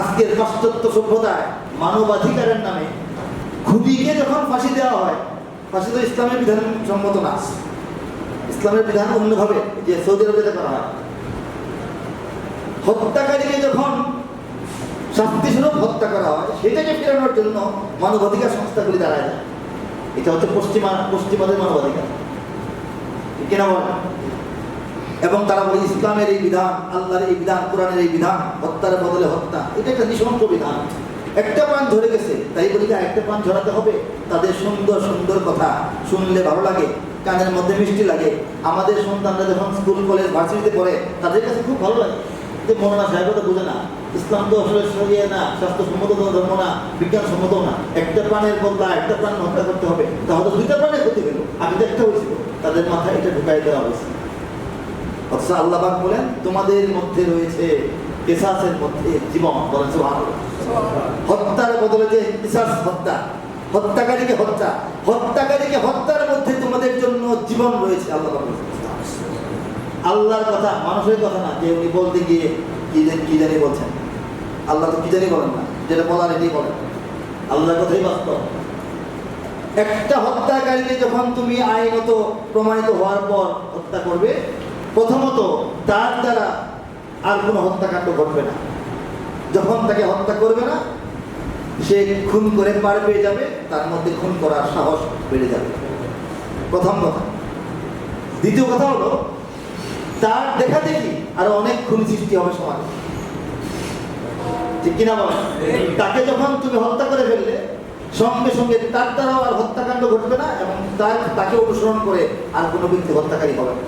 আজকের পাশ্চাত্য সভ্যতায় মানবাধিকারের নামে খুদিকে যখন ফাঁসি দেওয়া হয়, ফাঁসি তো ইসলামের বিধান সম্মত না, ইসলামের বিধান অন্যভাবে, যে সৌদি আরবে করা হয়। হত্যাকারীকে যখন শাস্তিস্বরূপ হত্যা করা হয়, সেটাকে ফেরানোর জন্য মানবাধিকার সংস্থাগুলি দাঁড়ায় যায়। এটা হচ্ছে পশ্চিমাদের মানবাধিকার, কেনা বলে। এবং তারা বলে ইসলামের এই বিধান, আল্লাহর এই বিধান, কোরআনের এই বিধান, হত্যার বদলে হত্যা, এটা একটা নৃশংস বিধান। একটা প্রাণ ধরে গেছে, তাই বলি একটা প্রাণ ঝরাতে হবে? তাদের সুন্দর সুন্দর কথা শুনলে ভালো লাগে, কানের মধ্যে মিষ্টি লাগে। আমাদের সন্তানরা যখন স্কুল কলেজ ভার্সিটিতে পড়ে, তাদের কাছে খুব ভালো লাগে যে মৌলানা সাহেব তো বোঝে না, ইসলাম তো আসলে সরিয়ে না, স্বাস্থ্যসম্মত ধর্ম না, বিজ্ঞানসম্মত না, একটা প্রাণের বদলা একটা প্রাণ হত্যা করতে হবে, তাহলে দুইটা প্রাণের ক্ষতি হলো, আগে তো একটা হয়েছিল। তাদের মাথায় এটা ঢুকাই দেওয়া হয়েছে। অথচ আল্লাহ পাক বলেন তোমাদের মধ্যে রয়েছে কিসাসের মধ্যে জীবন। বলেন সুবহানাল্লাহ। হত্যার বদলে যে কিসাস, হত্যা, হত্যাকারীকে হত্যা, হত্যাকারীকে হত্যার মধ্যে তোমাদের জন্য জীবন রয়েছে। আল্লাহ পাক বলেন। আল্লাহর কথা, মানুষের কথা না যে উনি বলতে গিয়ে কি জানি বলছেন। আল্লাহ তো কি জানি বলেন না, যেটা বলার এটাই বলেন। আল্লাহর কথাই বাস্তব। একটা হত্যাকারীকে যখন তুমি আইনত প্রমাণিত হওয়ার পর হত্যা করবে, প্রথমত তার দ্বারা আর কোনো হত্যাকাণ্ড ঘটবে না। যখন তাকে হত্যা করবে না, সে খুন করে পার পেয়ে যাবে, তার মধ্যে খুন করার সাহস বেড়ে যাবে, প্রথম কথা। দ্বিতীয় কথা হলো, তার দেখা দেখি আরো অনেক খুন সৃষ্টি হবে সমাজে, ঠিক কিনা বলেন? তাকে যখন তুমি হত্যা করে ফেললে, সঙ্গে সঙ্গে তার দ্বারাও আর হত্যাকাণ্ড ঘটবে না, এবং তাকে অনুসরণ করে আর কোনো ব্যক্তি হত্যাকারী হবে না।